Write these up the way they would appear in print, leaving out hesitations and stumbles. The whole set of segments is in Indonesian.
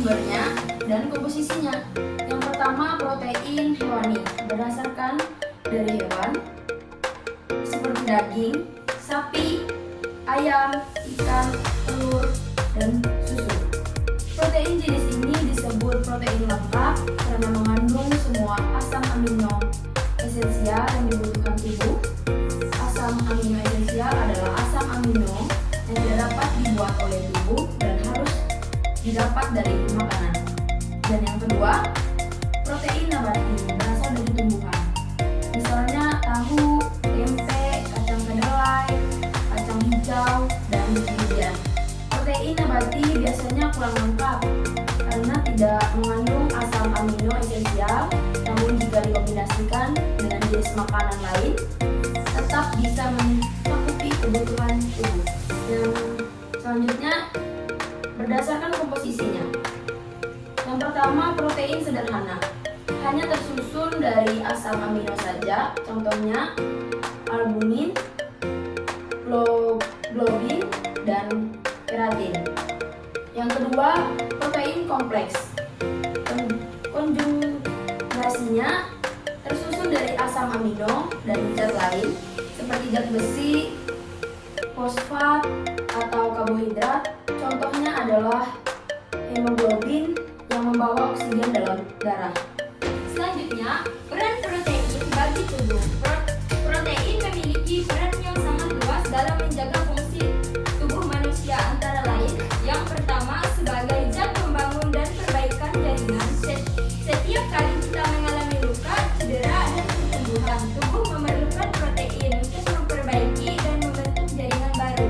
sumbernya dan komposisinya. Yang pertama, protein hewani berdasarkan dari hewan seperti daging, sapi, ayam, ikan, telur, dan susu. Protein jenis ini disebut protein lengkap karena mengandung semua asam amino esensial yang dibutuhkan tubuh. Asam amino esensial adalah asam amino yang tidak dapat dibuat oleh tubuh dan harus didapat dari makanan. Dan yang kedua, protein nabati berasal dari tumbuhan. Misalnya tahu, tempe, kacang kedelai, kacang hijau, dan biji-bijian. Protein nabati biasanya kurang lengkap karena tidak mengandung asam amino esensial, namun jika dikombinasikan dengan jenis makanan lain, tetap bisa mencukupi kebutuhan tubuh. Yang selanjutnya, berdasarkan komposisinya. Yang pertama, protein sederhana, hanya tersusun dari asam amino saja, contohnya albumin, globin, dan keratin. Yang kedua, protein kompleks. Konjugasinya tersusun dari asam amino dan zat lain seperti zat besi, fosfat, atau karbohidrat. Contohnya adalah hemoglobin yang membawa oksigen dalam darah. Selanjutnya, peran protein bagi tubuh. Protein memiliki peran yang sangat luas dalam menjaga fungsi tubuh manusia, antara lain: yang pertama, sebagai zat pembangun dan perbaikan jaringan. Setiap kali kita mengalami luka, cedera, dan pertumbuhan, tubuh memerlukan protein untuk memperbaiki dan membentuk jaringan baru.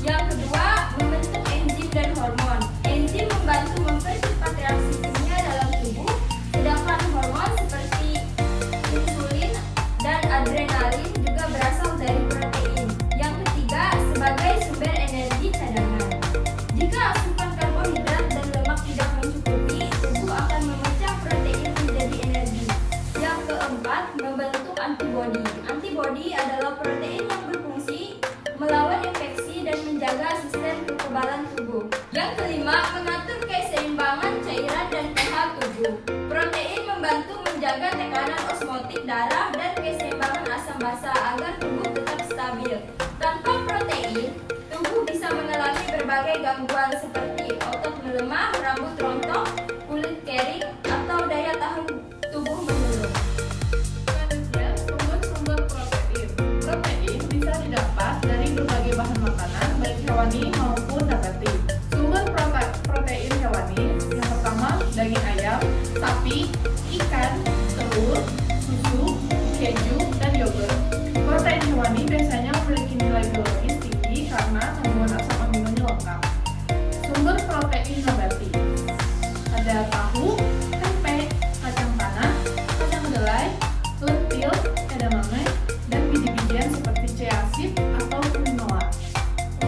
Yang kedua, membentuk enzim dan hormon. Enzim membantu mempercepat reaksi kimia dalam tubuh, sedangkan hormon seperti insulin dan adrenalin juga berasal dari protein. Yang ketiga, sebagai sumber energi cadangan. Jika asupan karbohidrat dan lemak tidak mencukupi, tubuh akan memecah protein menjadi energi. Yang keempat, membentuk antibodi. Antibodi adalah protein yang berfungsi melawan infeksi dan menjaga sistem kekebalan tubuh. Yang kelima, mengatur keseimbangan cairan dan pH tubuh. Protein membantu menjaga tekanan osmotik darah dan keseimbangan asam basa agar tubuh tetap stabil. Tanpa protein, tubuh bisa mengalami berbagai gangguan seperti otot melemah, rambut rontok, kulit kering, atau daya tahan tubuh menurun. Selanjutnya, sumber-sumber protein. Protein bisa didapat dari berbagai bahan makanan, baik hewani maupun nabati. Sumber protein hewani yang pertama, daging ayam, sapi, ikan, telur, susu, keju, dan yogurt. Protein hewani biasanya memiliki nilai biologis tinggi karena kandungan asam aminonya lengkap. Sumber protein nabati ada tahu, tempe, kacang tanah, kacang kedelai, lentil, edamame, dan biji-bijian seperti chia seed atau quinoa.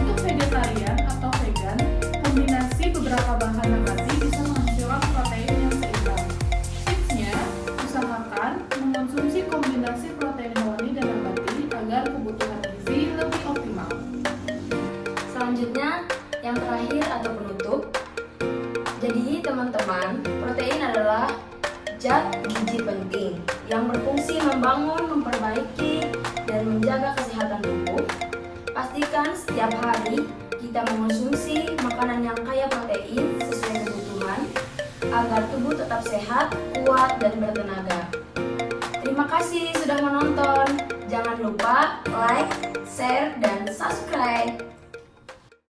Untuk vegetarian atau vegan, kombinasi beberapa bahan nabati bisa menghasilkan protein yang seimbang. Tipsnya, usahakan mengonsumsi kombinasi protein hewani dan nabati agar kebutuhan gizi lebih optimal. Selanjutnya, yang terakhir atau penutup. Jadi teman-teman, protein adalah zat gizi penting yang berfungsi membangun, memperbaiki, dan menjaga kesehatan tubuh. Pastikan setiap hari kita mengonsumsi makanan yang kaya protein sesuai kebutuhan agar tubuh tetap sehat, kuat, dan bertenaga. Terima kasih sudah menonton. Jangan lupa like, share, dan subscribe.